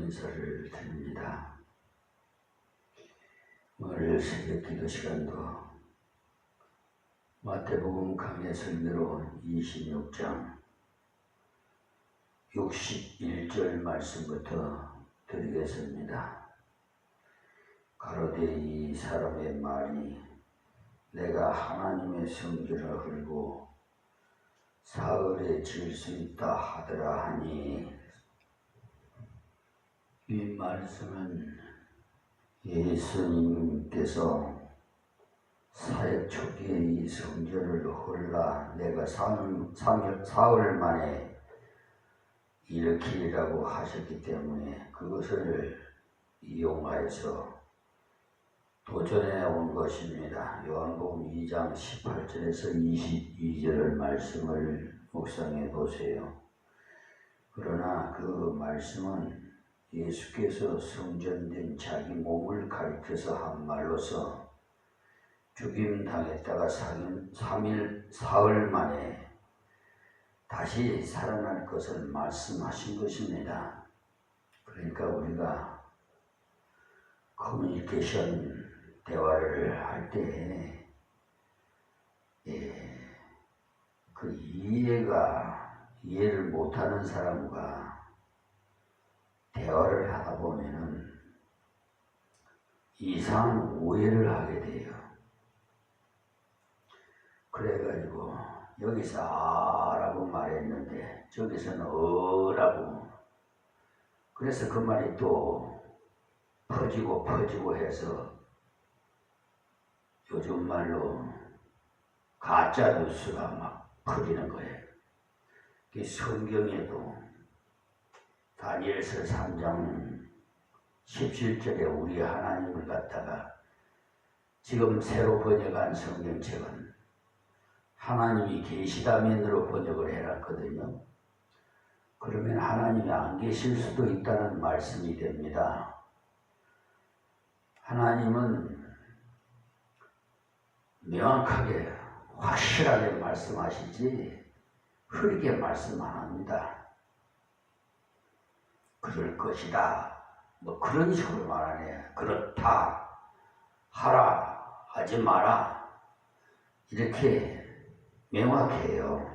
인사를 드립니다. 오늘 새벽 기도 시간도 마태복음 강해 설교로 26장 61절 말씀부터 드리겠습니다. 가로되 이 사람의 말이 내가 하나님의 성전을 헐고 사흘에 지을 수 있다 하더라 하니, 이 말씀은 예수님께서 사역 초기에 이 성전을 헐라 내가 사흘 만에 일으키리라고 하셨기 때문에 그것을 이용하여서 도전해 온 것입니다. 요한복음 2장 18절에서 22절 말씀을 묵상해 보세요. 그러나 그 말씀은 예수께서 성전된 자기 몸을 가리켜서 한 말로서 죽임 당했다가 사흘 만에 다시 살아날 것을 말씀하신 것입니다. 그러니까 우리가 커뮤니케이션 대화를 할 때 그 이해를 못하는 사람과 대화를 하다 보면은 이상한 오해를 하게 돼요. 그래가지고 여기서 아라고 말했는데 저기서는 어라고, 그래서 그 말이 또 퍼지고 해서 요즘 말로 가짜 뉴스가 막 퍼지는 거예요. 성경에도 다니엘서 3장 17절에 우리 하나님을 갖다가 지금 새로 번역한 성경책은 하나님이 계시다면으로 번역을 해놨거든요. 그러면 하나님이 안 계실 수도 있다는 말씀이 됩니다. 하나님은 명확하게 확실하게 말씀하시지 흐리게 말씀 안 합니다. 그럴 것이다 뭐 그런 식으로 말하네. 그렇다, 하라, 하지 마라, 이렇게 명확해요.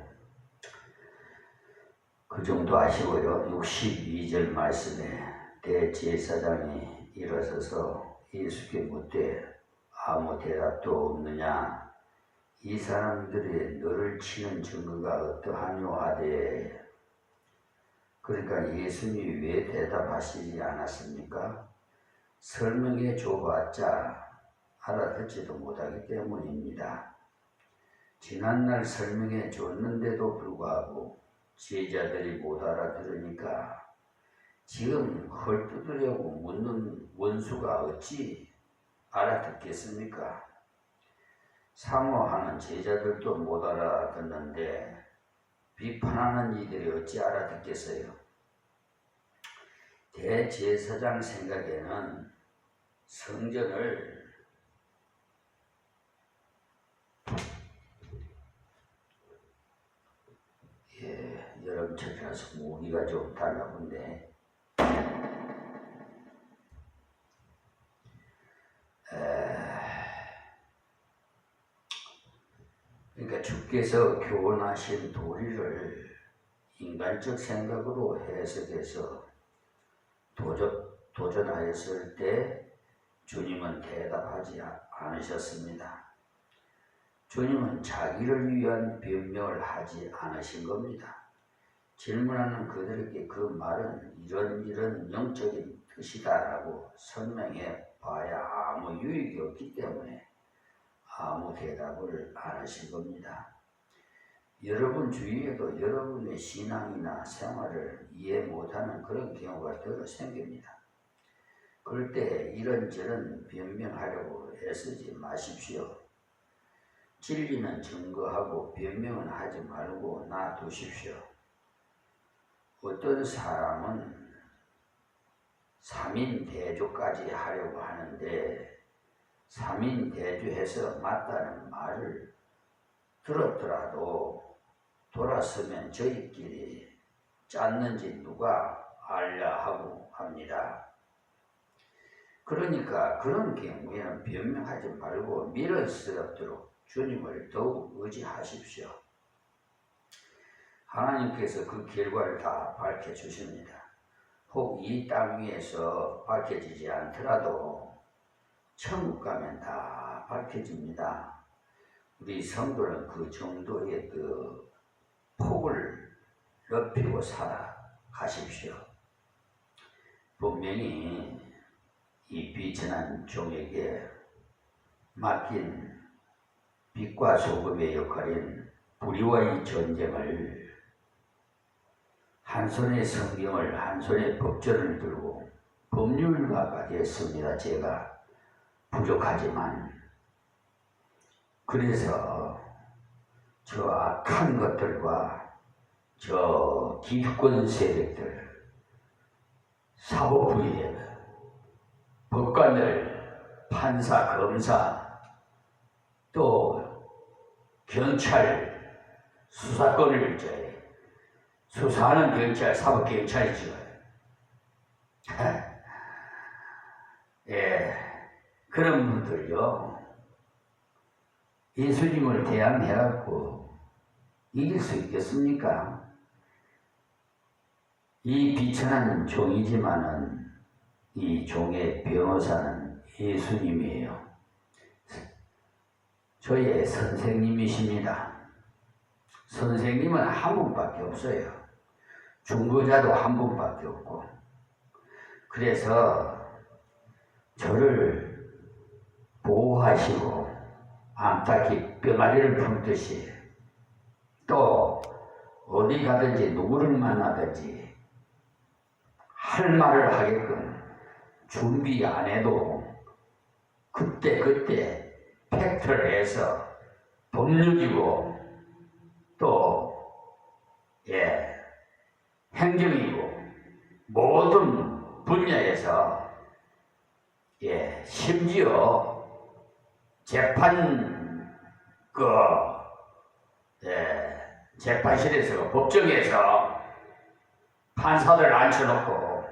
그 정도 아시고요. 62절 말씀에 대제사장이 일어서서 예수께 묻되 아무 대답도 없느냐, 이 사람들이 너를 치는 증거가 어떠하뇨 하되, 그러니까 예수님이 왜 대답하시지 않았습니까? 설명해 줘봤자 알아듣지도 못하기 때문입니다. 지난날 설명해 줬는데도 불구하고 제자들이 못 알아들으니까 지금 헐뜯으려고 묻는 원수가 어찌 알아듣겠습니까? 사모하는 제자들도 못 알아듣는데 비판하는 이들이 어찌 알아듣겠어요? 대제사장 생각에는 성전을 여름철이라서 모기가 좀 달라본데 그러니까 주께서 교훈하신 도리를 인간적 생각으로 해석해서 도전하였을 때 주님은 대답하지 않으셨습니다. 주님은 자기를 위한 변명을 하지 않으신 겁니다. 질문하는 그들에게 그 말은 이런 영적인 뜻이다라고 설명해 봐야 아무 유익이 없기 때문에 아무 대답을 안 하신 겁니다. 여러분 주위에도 여러분의 신앙이나 생활을 이해 못하는 그런 경우가 더 생깁니다. 그럴 때 이런저런 변명하려고 애쓰지 마십시오. 진리는 증거하고 변명은 하지 말고 놔두십시오. 어떤 사람은 3인 대조까지 하려고 하는데 3인 대조해서 맞다는 말을 들었더라도 돌아서면 저희끼리 짰는지 누가 알려 하고 합니다. 그러니까 그런 경우에는 변명하지 말고 미련 스럽도록 주님을 더욱 의지하십시오. 하나님께서 그 결과를 다 밝혀주십니다. 혹 이 땅 위에서 밝혀지지 않더라도 천국 가면 다 밝혀집니다. 우리 성도는 그 정도의 그 폭을 넓히고 살아가십시오. 분명히 이 비천한 종에게 맡긴 빛과 소금의 역할인 불의와의 전쟁을 한 손에 성경을 한 손에 법전을 들고 법률가까지 했습니다. 제가 부족하지만 그래서 저 악한 것들과 저 기득권 세력들 사법부의 법관들 판사 검사 또 경찰 수사권을 수사하는 경찰, 사법경찰이죠. 예, 그런 분들요, 예수님을 대항해갖고 이길 수 있겠습니까? 이 비천한 종이지만은 이 종의 변호사는 예수님이에요. 저의 선생님이십니다. 선생님은 한 분밖에 없어요. 중보자도 한 분밖에 없고. 그래서 저를 보호하시고 암탉이 뼈마리를 품듯이 또 어디 가든지 누구를 만나든지 할 말을 하게끔 준비 안 해도 그때 팩트를 해서 법률이고 또 행정이고 모든 분야에서 심지어 재판실에서 법정에서 판사들 앉혀놓고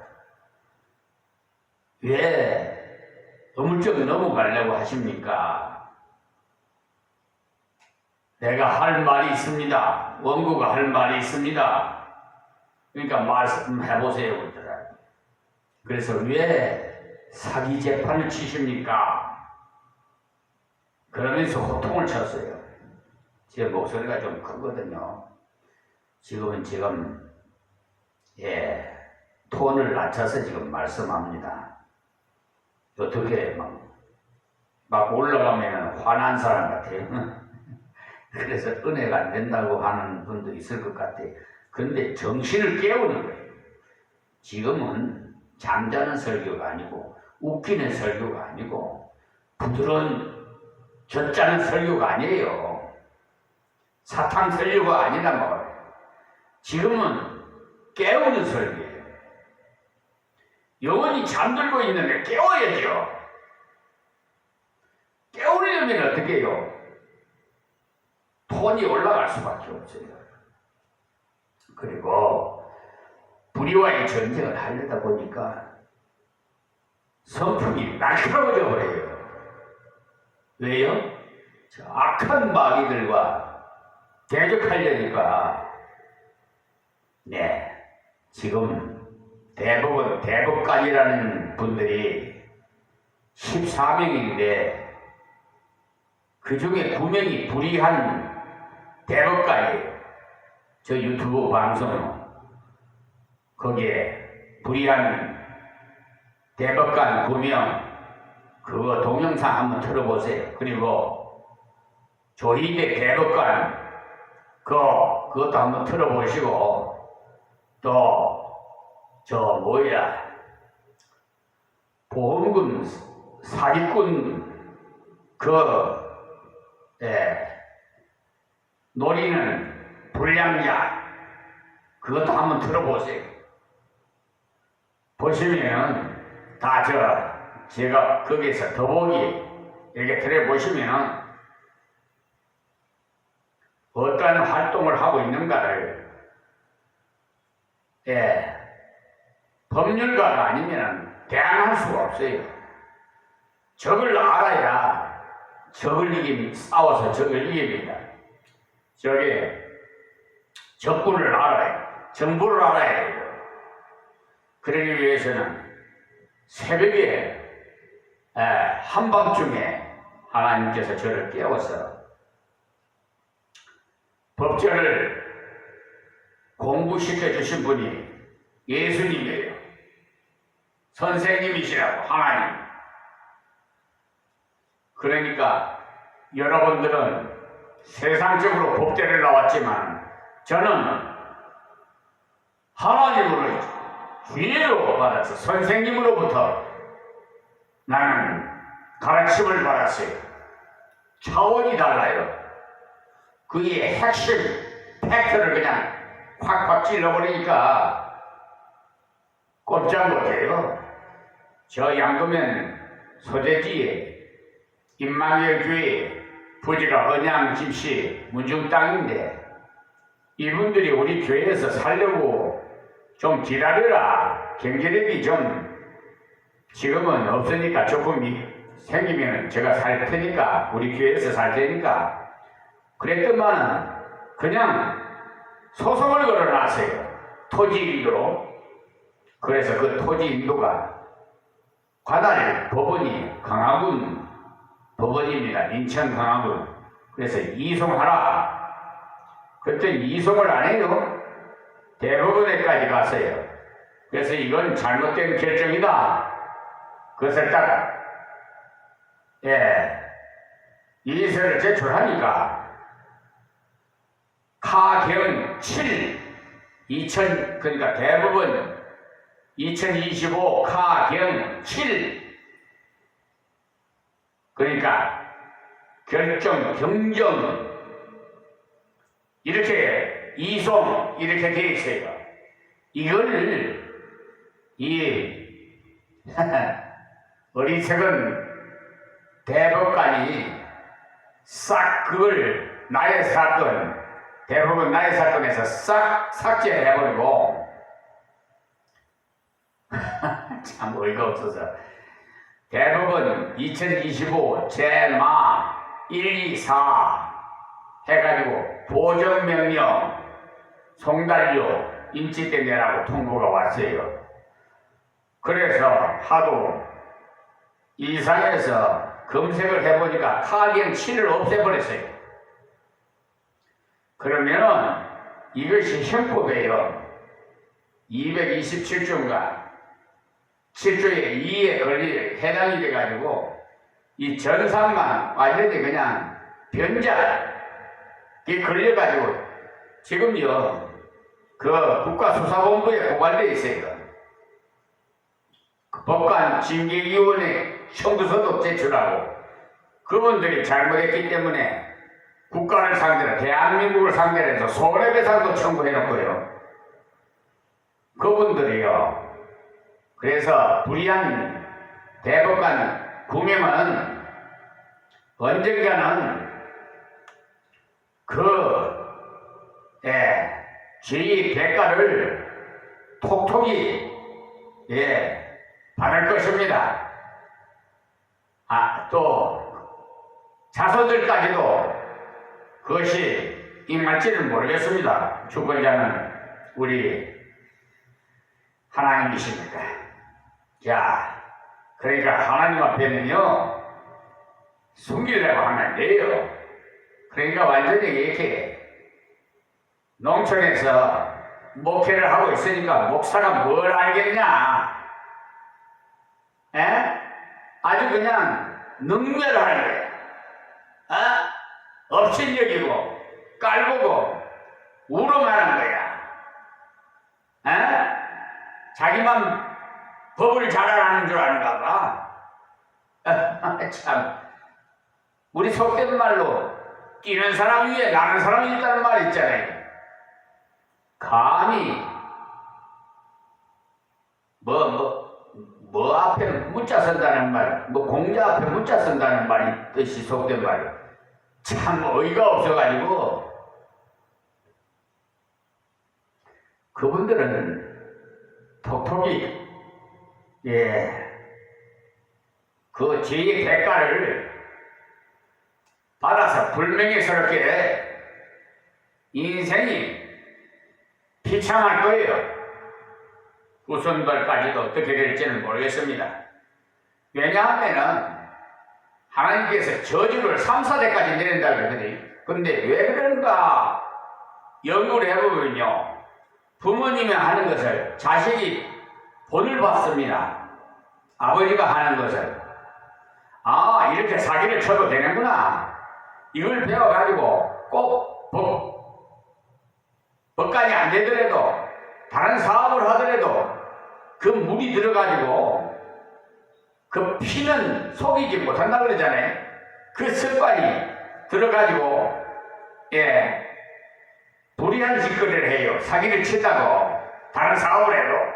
왜 어물쩍 넘어가려고 하십니까? 내가 할 말이 있습니다. 원고가 할 말이 있습니다. 그러니까 말씀해보세요. 그러더라고요. 그래서 왜 사기 재판을 치십니까? 그러면서 호통을 쳤어요. 제 목소리가 좀 크거든요. 지금 톤을 낮춰서 지금 말씀합니다. 어떻게 막 올라가면 화난 사람 같아요. 그래서 은혜가 안 된다고 하는 분도 있을 것 같아요. 근데 정신을 깨우는 거예요. 지금은 잠자는 설교가 아니고 웃기는 설교가 아니고 부드러운 젖자는 설교가 아니에요. 사탕 설교가 아니란 말이에요. 지금은 깨우는 설교예요. 영혼이 잠들고 있는데 깨워야죠. 깨우려면 어떻게 해요? 톤이 올라갈 수밖에 없어요. 그리고 불의와의 전쟁을 하려다 보니까 선풍이 날카로워져 버려요. 왜요? 저 악한 마귀들과 대적하려니까 지금 대법관이라는 분들이 14명인데 그 중에 9명이 불의한 대법관이에요. 저 유튜브 방송 거기에 불의한 대법관 9명 그거 동영상 한번 틀어보세요. 그리고 조희대 대법관 그것도 한번 틀어보시고 또 보험금 사기꾼 노리는 불량자 그것도 한번 들어보세요. 보시면 다 제가 거기에서 더보기 이렇게 들어보시면 어떠한 활동을 하고 있는가를 법률가가 아니면 대항할 수가 없어요. 적을 알아야 싸워서 적을 이깁니다. 적군을 알아야, 정보를 알아야 해요. 그러기 위해서는 새벽에 한밤중에 하나님께서 저를 깨워서 법전을 공부시켜 주신 분이 예수님이에요. 선생님이시라고, 하나님. 그러니까 여러분들은 세상적으로 법대를 나왔지만 저는 하나님으로 주의로 받아서 선생님으로부터 나는 가르침을 받았어요. 차원이 달라요. 그의 핵심 팩트를 그냥 콱콱 찔러버리니까 꼼짝 못해요. 저 양도면 소재지에 임마누엘 교회 부지가 언양 김씨 문중 땅인데 이분들이 우리 교회에서 살려고 좀 기다려라. 경제력이 좀 지금은 없으니까 조금 생기면 제가 살 테니까 우리 교회에서 살 테니까 그랬더만은 그냥 소송을 걸어놨어요. 토지 인도로. 그래서 그 토지 인도가 관할 법원이 강화군 법원입니다. 인천 강화군. 그래서 이송하라. 그랬더니 이송을 안 해요. 대법원에까지 갔어요. 그래서 이건 잘못된 결정이다. 그것을 딱 이의서를 제출하니까 카경 7 그러니까 대법원 2025 카경 7 그러니까 결정, 경정 이렇게 이송 이렇게 되어 있어요. 이걸 어리석은 대법관이 싹 그걸 나의 사건 대법원 나의 사건에서 싹 삭제해버리고 참 어이가 없어서 대법원 2025 제마 1, 2, 4 해가지고 보정명령 송달료 임시때 내라고 통보가 왔어요. 그래서 하도 이상해서 검색을 해보니까 카경 7을 없애버렸어요. 그러면은 이것이 형법이에요. 227조인가 7조의 2에 해당이 돼가지고 이 전상만 완전히 그냥 변작이 걸려가지고 지금요 그 국가수사본부에 고발되어 있어요. 그 법관 징계위원회 청구서도 제출하고 그분들이 잘못했기 때문에 국가를 상대로 대한민국을 상대로 해서 손해배상도 청구해놓고요. 그분들이요. 그래서 불의한 대법관 구명은 언젠가는 지의 대가를 톡톡히 받을 것입니다. 또 자손들까지도 그것이 임할지는 모르겠습니다. 주권자는 우리 하나님이십니다. 자, 그러니까 하나님 앞에는요 숨기려고 하면 안 돼요. 그러니까 완전히 이렇게 농촌에서 목회를 하고 있으니까 목사가 뭘 알겠냐? 아주 그냥 능멸하는 거야. 업신여기고 깔보고 우롱하는 거야. 자기만 법을 잘 알아하는 줄 아는가 봐. 참 우리 속된 말로 뛰는 사람 위에 나는 사람이 있다는 말 있잖아요. 감히 뭐 앞에 문자 쓴다는 말, 공자 앞에 문자 쓴다는 말이 뜻이 속된 말. 참 어이가 없어가지고 그분들은 톡톡히 예, 그 죄의 대가를 받아서 불명예스럽게 인생이 비참할 거예요. 후손들까지도 어떻게 될지는 모르겠습니다. 왜냐하면은 하나님께서 저주를 3, 4대까지 내린다 그러거든요. 근데 왜 그런가 연구를 해보면요, 부모님이 하는 것을 자식이 본을 받습니다. 아버지가 하는 것을. 아, 이렇게 사기를 쳐도 되는구나. 이걸 배워가지고 꼭 법관이 안 되더라도 다른 사업을 하더라도 그 물이 들어가지고 그 피는 속이지 못한다 그러잖아요. 그 습관이 들어가지고 불의한 짓거리를 해요. 사기를 치다고 다른 사업을 해도.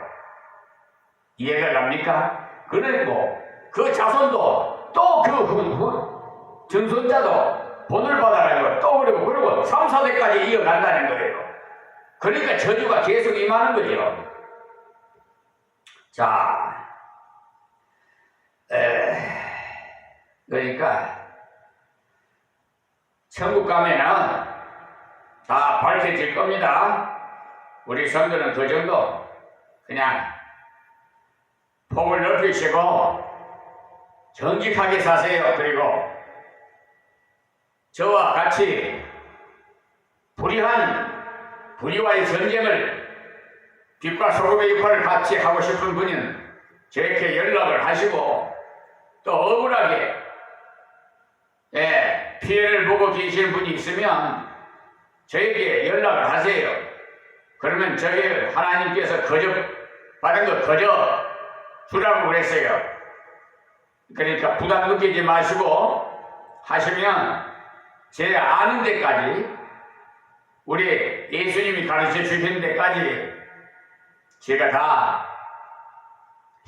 이해가 갑니까? 그리고 그 자손도 또 그 전손자도 본을 받아가지고 또 그리고 3, 4대까지 이어간다는 거예요. 그러니까 저주가 계속 임하는 거죠. 자, 그러니까 천국 가면은 다 밝혀질 겁니다. 우리 성도는 그 정도 그냥 폭을 넓히시고 정직하게 사세요. 그리고 저와 같이 불의와의 전쟁을 빛과 소금의 역할을 같이 하고 싶은 분은 저에게 연락을 하시고 또 억울하게 피해를 보고 계시는 분이 있으면 저에게 연락을 하세요. 그러면 저희 하나님께서 받은 거 거저 주라고 그랬어요. 그러니까 부담 느끼지 마시고 하시면 제 아는 데까지, 우리 예수님이 가르쳐 주신 데까지 제가 다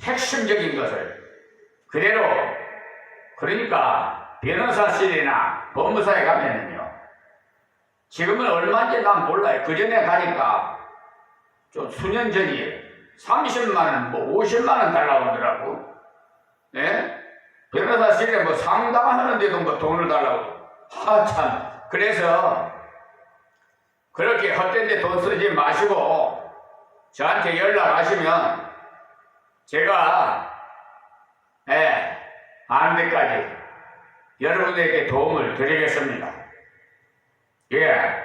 핵심적인 것을 그대로, 그러니까 변호사실이나 법무사에 가면은요, 지금은 얼마인지 난 몰라요. 그 전에 가니까 좀 수년 전이에요. 30만원, 50만원 달라고 하더라고. 예? 변호사실에 상담하는데도 돈을 달라고. 참. 그래서 그렇게 헛된 데 돈 쓰지 마시고 저한테 연락하시면 제가 아는 데까지 여러분에게 도움을 드리겠습니다. 예.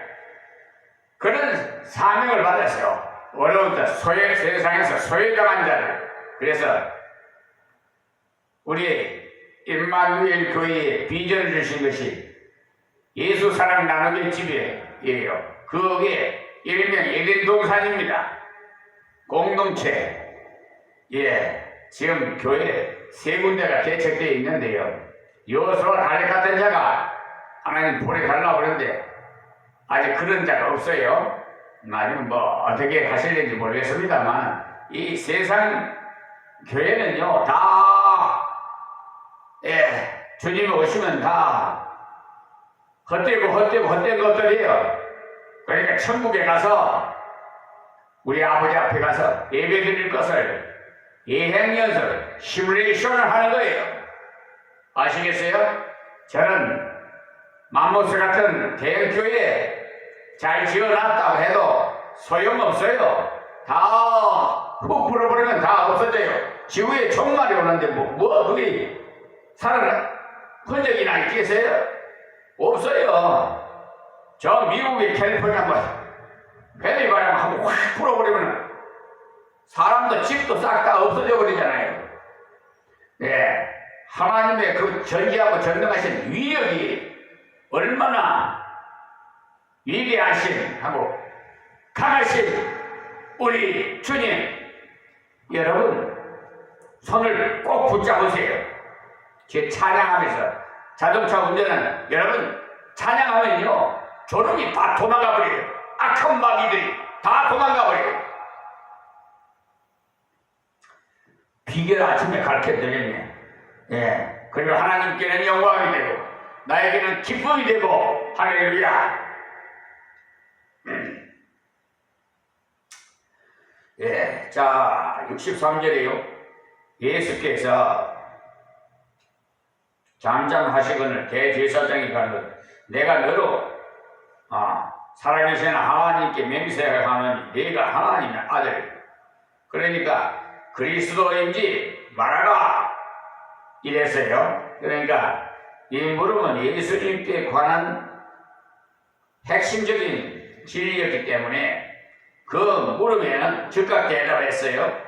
그런 사명을 받았어요. 어려운 세상에서 소외당한 자들. 그래서 우리 임마누엘 교회에 비전을 주신 것이 예수 사랑 나누길 집이에요. 그게 일명 에덴 동산입니다. 공동체. 예, 지금 교회 3군데가 개척되어 있는데요. 여호수아 갈렙 같은 자가 하나님 보내 달라고 그러는데 아직 그런 자가 없어요. 아니면 어떻게 하실는지 모르겠습니다만 이 세상 교회는요 다 주님이 오시면 다 헛된 것들이에요. 그러니까 천국에 가서 우리 아버지 앞에 가서 예배 드릴 것을 예행연습, 시뮬레이션을 하는 거예요. 아시겠어요? 저는 맘모스 같은 대형교회 잘 지어놨다고 해도 소용없어요. 다 훅 불어버리면 다 없어져요. 지구에 종말이 오는데 그게 살아날 흔적이나 있겠어요? 없어요. 저 미국의 캘리포니아 괜히 바람 한번 확 불어버리면 사람도 집도 싹 다 없어져 버리잖아요. 예, 하나님의 그 전지하고 전능하신 위력이 얼마나 위대하신 하고 강하신 우리 주님, 여러분 손을 꼭 붙잡으세요. 제 찬양하면서 자동차 운전은 여러분 찬양하면요 졸음이 다 도망가 버려요. 악한 마귀들이 다 도망가 버려요. 비결 아침에 가르쳐드렸네. 예, 그리고 하나님께는 영광이 되고 나에게는 기쁨이 되고 할렐루야. 예, 자 63절에요. 예수께서 잠잠하시거늘 대제사장이 가로되 내가 너로 살아계신 하나님께 맹세하노니 네가 하나님의 아들 그러니까 그리스도인지 말하라 이랬어요. 그러니까 이 물음은 예수님께 관한 핵심적인 진리였기 때문에 그 물음에는 즉각 대답했어요.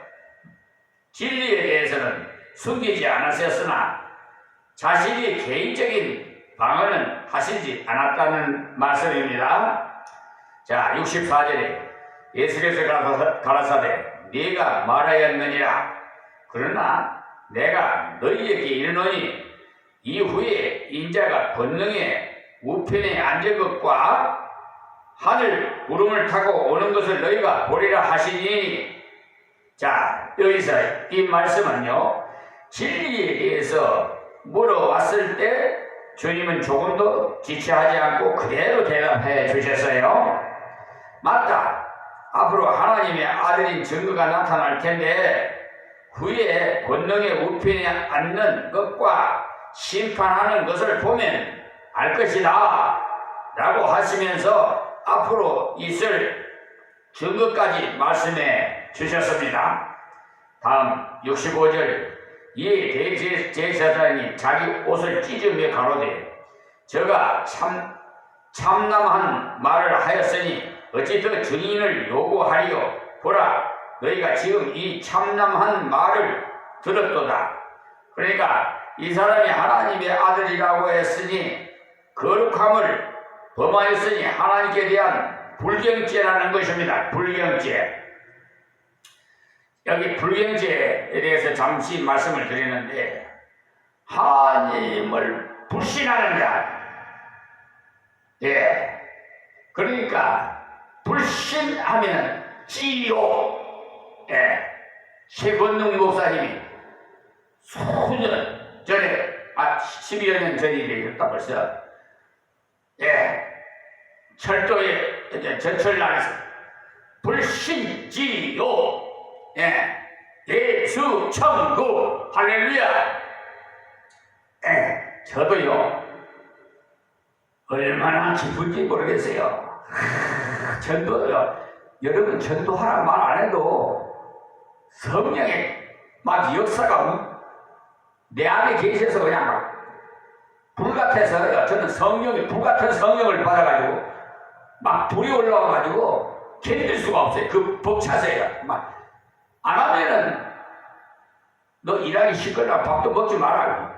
진리에 대해서는 숨기지 않았었으나 자신이 개인적인 방언은 하시지 않았다는 말씀입니다. 자, 64절에 예수께서 가라사대 네가 말하였느니라. 그러나 내가 너희에게 이르노니 이후에 인자가 권능의 우편에 앉을 것과 하늘 구름을 타고 오는 것을 너희가 보리라 하시니. 자, 여기서 이 말씀은요, 진리에 대해서 물어왔을 때 주님은 조금도 지체하지 않고 그대로 대답해 주셨어요. 맞다. 앞으로 하나님의 아들인 증거가 나타날 텐데 후에 권능의 우편에 앉는 것과 심판하는 것을 보면 알 것이다 라고 하시면서 앞으로 있을 증거까지 말씀해 주셨습니다. 다음 65절 이에 대제사장이 자기 옷을 찢으며 가로되 저가 참남한 말을 하였으니 어찌 더 증인을 요구하리요. 보라 너희가 지금 이 참남한 말을 들었도다. 그러니까 이 사람이 하나님의 아들이라고 했으니 거룩함을 범하였으니 하나님께 대한 불경죄라는 것입니다. 불경죄. 여기 불경죄에 대해서 잠시 말씀을 드리는데 하나님을 불신하는 자. 예. 그러니까 불신하면 지옥. 예. 최건능 목사님이 수년 전에 12여 년 전이 되겠다 벌써. 예. 철도에 이제 전철난에서 불신 지옥. 예. 예수 천국 할렐루야. 예. 저도요 얼마나 기쁜지 모르겠어요. 전도요. 여러분 전도하라 말 안 해도 성령의 막 역사가 내 안에 계셔서 그냥 막 불같아서 저는 성령이 불같은 성령을 받아가지고 막 불이 올라와가지고 견딜 수가 없어요. 그 벅차서요. 막 안 하면은 너 일하기 싫거나 밥도 먹지 마라.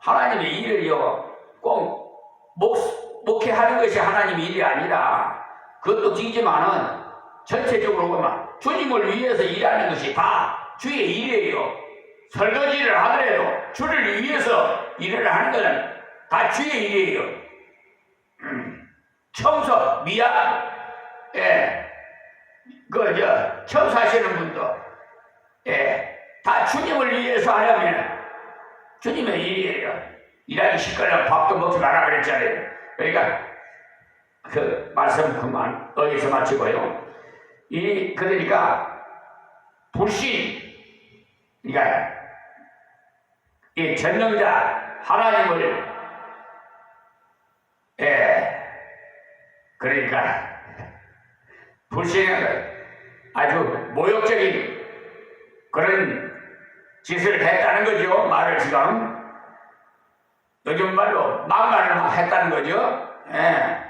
하나님의 일을요 꼭 목회하는 것이 하나님의 일이 아니라 그것도 지지만은 전체적으로 보면 주님을 위해서 일하는 것이 다 주의 일이에요. 설거지를 하더라도 주를 위해서 일을 하는 것은 다 주의 일이에요. 청소, 미약, 예, 청소하시는 분도, 예, 다 주님을 위해서 하려면 주님의 일이에요. 일하기 싫거나 밥도 먹지 마라 그랬잖아요. 그러니까 그 말씀 그만 어디서 마치고요. 그러니까 불신, 그러니까 이 전능자 하나님을 그러니까 불신은 아주 모욕적인 그런 짓을 했다는 거죠. 말을 지금 요즘 말로 망간을 했다는 거죠. 예.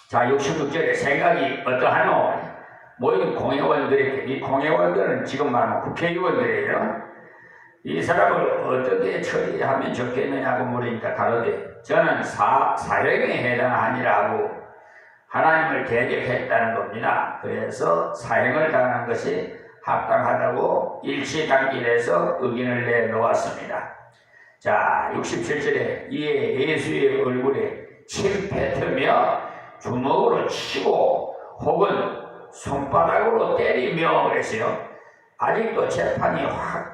자, 66절에 생각이 어떠하노? 모인 공회원들에게, 이 공회원들은 지금 말하면 국회의원들이에요. 이 사람을 어떻게 처리하면 좋겠느냐고 물으니까 가로되 저는 사형에 해당하니라고 하나님을 대적했다는 겁니다. 그래서 사형을 당하는 것이 합당하다고 일치단결해서 의견을 내놓았습니다. 자, 67절에 이에 예수의 얼굴에 침 뱉으며 주먹으로 치고 혹은 손바닥으로 때리며 그랬어요. 아직도 재판이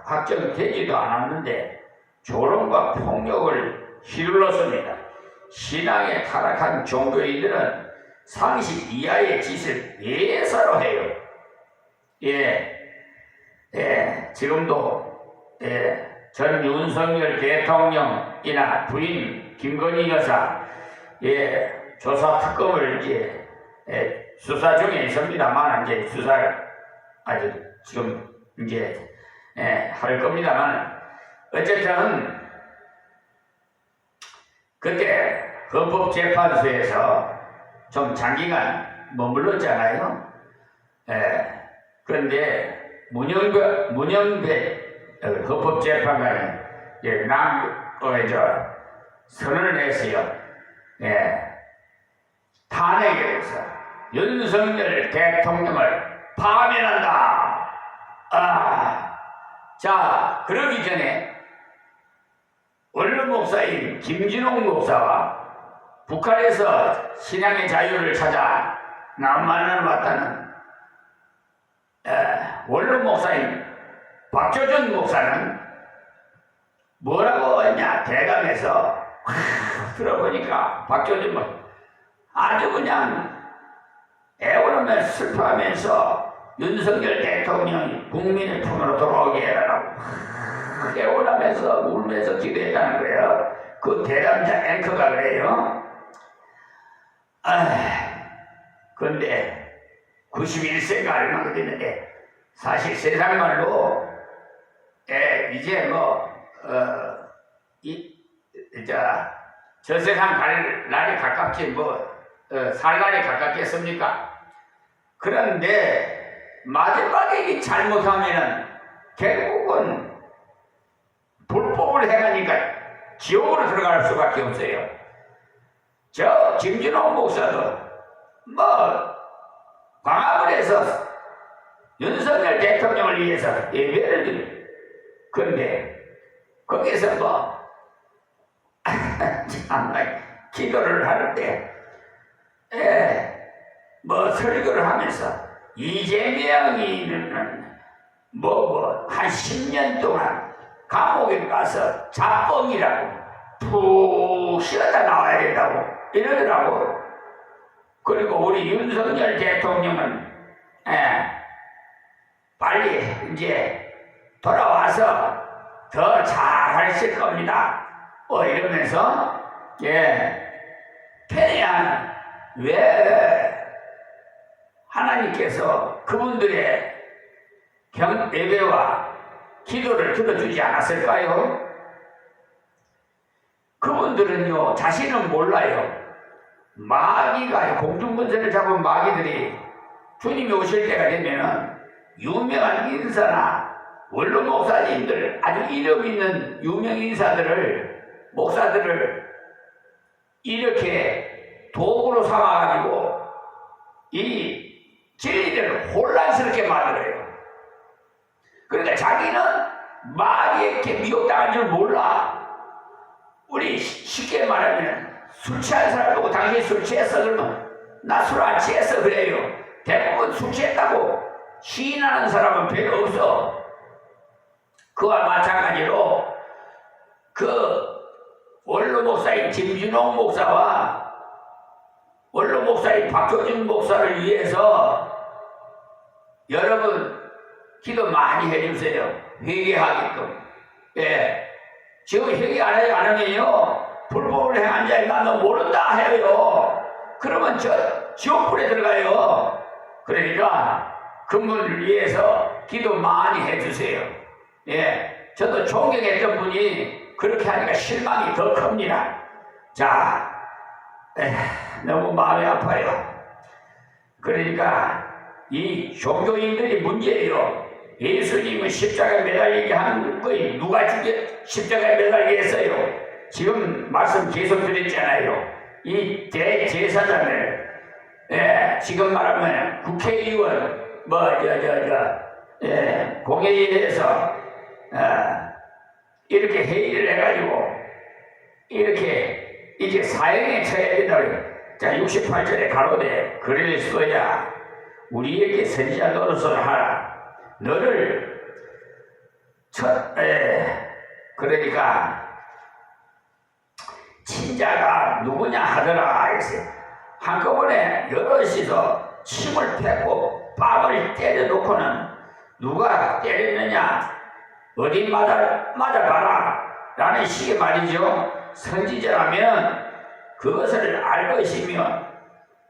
확정되지도 않았는데 조롱과 폭력을 휘둘렀습니다. 신앙에 타락한 종교인들은 상식 이하의 짓을 예사로 해요. 예, 지금도 전 윤석열 대통령이나 부인 김건희 여사 조사 특검을 이제 수사 중에 있습니다만 이제 수사를 아직 지금 이제 할 겁니다만 어쨌든 그때 헌법재판소에서 좀 장기간 머물렀잖아요. 그런데 문영배 헌법재판관이 선언을 했어요. 탄핵에 대해서 윤석열 대통령을 파면한다. 자, 그러기 전에 원룸 목사인 김진홍 목사와 북한에서 신앙의 자유를 찾아 남한을 왔다는 원룸 목사인 박조준 목사는 뭐라고 했냐 대감에서 들어보니까 박조준 목사 아주 그냥 애원하며 슬퍼하면서 윤석열 대통령이 국민의 품으로 돌아오게 해달라고 애원하면서 울면서 기도했다는 거예요. 그 대담자 앵커가 그래요. 그런데 91세가 얼마나 됐는데 사실 세상말로 이제 저 세상 갈 날이 가깝지 살 날이 가깝겠습니까? 그런데 마지막에 잘못하면은 결국은 불법을 행하니까 지옥으로 들어갈 수밖에 없어요. 저 김진호 목사도 광화문을 해서 윤석열 대통령을 위해서 예배를 드리고 그런데 거기서 참나 기도를 하는데 설교를 하면서 이재명이는 한 10년 동안 감옥에 가서 잡범이라고 푹 쉬었다 나와야 된다고 이러더라고. 그리고 우리 윤석열 대통령은 빨리 이제 돌아와서 더 잘하실 겁니다. 이러면서 편애한 왜 하나님께서 그분들의 예배와 기도를 들어주지 않았을까요? 그분들은요 자신은 몰라요. 마귀가 공중분쇄를 잡은 마귀들이 주님이 오실 때가 되면은 유명한 인사나 원로 목사님들 아주 이름 있는 유명 인사들을 목사들을 이렇게 도구로 삼아가지고 이 진리를 혼란스럽게 만들어요. 그러니까 자기는 마귀에게 미혹당한 줄 몰라. 우리 쉽게 말하면 술 취한 사람 보고 당신 술 취했어 그러면 나 술 안 취했어 그래요. 대부분 술 취했다고 시인하는 사람은 별로 없어. 그와 마찬가지로 그 원로 목사인 김진홍 목사와 원로 목사인 박효준 목사를 위해서 여러분 기도 많이 해주세요. 회개하게끔. 지금 회개 안 하면요 불법을 행한 자에 너 모른다 해요. 그러면 저 지옥불에 들어가요. 그러니까 그분을 위해서 기도 많이 해주세요. 저도 존경했던 분이 그렇게 하니까 실망이 더 큽니다. 자, 너무 마음이 아파요. 그러니까 이 종교인들이 문제예요. 예수님은 십자가에 매달리게 한 거에 누가 십자가에 매달리게 했어요? 지금 말씀 계속 드렸잖아요. 이 대제사장을 지금 말하면 국회의원 공회의에서 이렇게 회의를 해가지고 이렇게 이제 사형에 처해야 된다고. 자 68절에 가로되 그리스도야 우리에게 선지자 노릇을 하라. 너를 그러니까 친자가 누구냐 하더라 했어요. 한꺼번에 여럿이서 침을 뱉고 뺨을 때려놓고는 누가 때렸느냐 어디 맞아봐라 라는 식의 말이죠. 선지자라면 그것을 알 것이며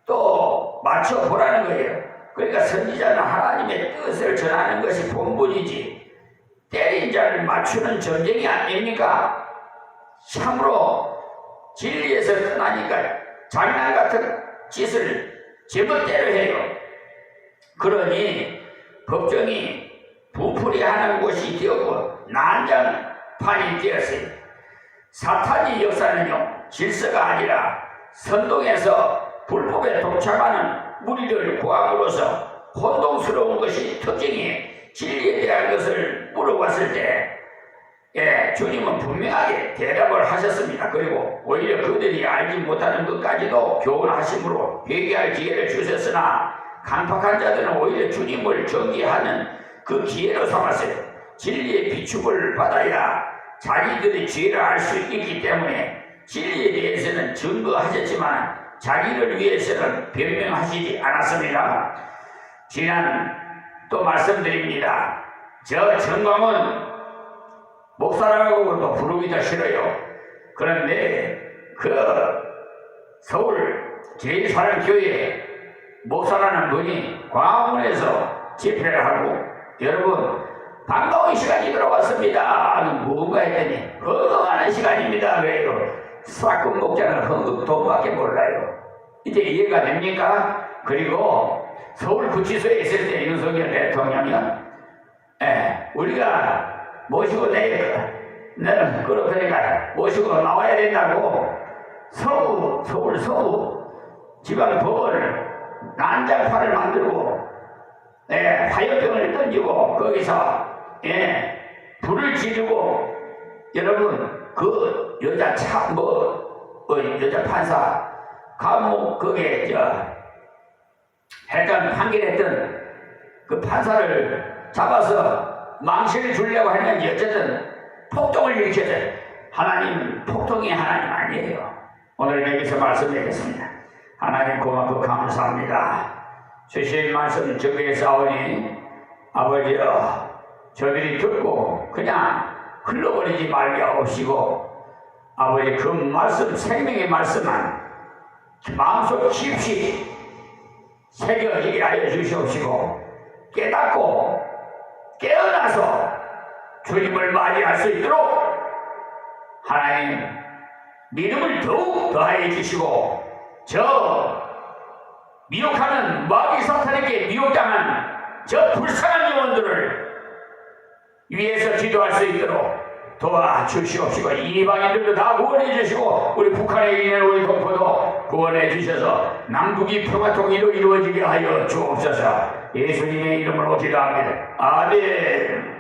또 맞춰보라는 거예요. 그러니까 선지자는 하나님의 뜻을 전하는 것이 본분이지 때린 자를 맞추는 전쟁이 아닙니까? 참으로 진리에서 떠나니까 장난 같은 짓을 제멋대로 해요. 그러니 법정이 부풀이하는 곳이 되었고 난장판이 되었어요. 사탄의 역사는요, 질서가 아니라 선동에서 불법에 동참하는 무리를 구함으로써 혼동스러운 것이 특징이 진리에 대한 것을 물어봤을 때 주님은 분명하게 대답을 하셨습니다. 그리고 오히려 그들이 알지 못하는 것까지도 교훈하심으로 회개할 기회를 주셨으나 강팍한 자들은 오히려 주님을 정죄하는 그 기회로 삼았어요. 진리의 비축을 받아야 자기들의 죄를 알 수 있기 때문에 진리에 대해서는 증거하셨지만 자기를 위해서는 변명하시지 않았습니다. 지난 또 말씀드립니다. 저 정광은 목사라고도 부르기도 싫어요. 그런데 그 서울 제1사랑교회 목사라는 분이 광화문에서 집회를 하고 여러분 반가운 시간이 들어왔습니다. 뭔가 했더니 헌금하는 시간입니다. 그래요. 싹금 목자는 헌금 돈밖에 몰라요. 이제 이해가 됩니까? 그리고 서울구치소에 있을 때 윤석열 대통령은 우리가 모시고 너는 그렇다니까 모시고 나와야 된다고 서울 서구 지방법원을 난장판을 만들고 화염병을 던지고 거기서 불을 지르고 여러분 그 여자 여자 판사 감옥 거기에 했던 판결했던 그 판사를 잡아서 망신을 주려고 했는지 어쨌든 폭동을 일으켰어요. 하나님 폭동이 하나님 아니에요. 오늘 여기서 말씀드리겠습니다. 하나님 고맙고 감사합니다. 주신 말씀 정리에 싸우니 아버지여 저들이 듣고 그냥 흘러버리지 말게 하옵시고 아버지 그 말씀 생명의 말씀만 마음속 깊이 새겨지게 하여 주시옵시고 깨닫고 깨어나서 주님을 맞이할 수 있도록 하나님 믿음을 더욱 더하여 주시고 저 미혹하는 마귀 사탄에게 미혹당한 저 불쌍한 영혼들을 위해서 기도할 수 있도록 도와주시옵시고 이방인들도 다 구원해 주시고 우리 북한에 있는 우리 동포도 구원해 주셔서 남북이 평화통일로 이루어지게 하여 주옵소서. 예수님의 이름으로 기도합니다. 아멘.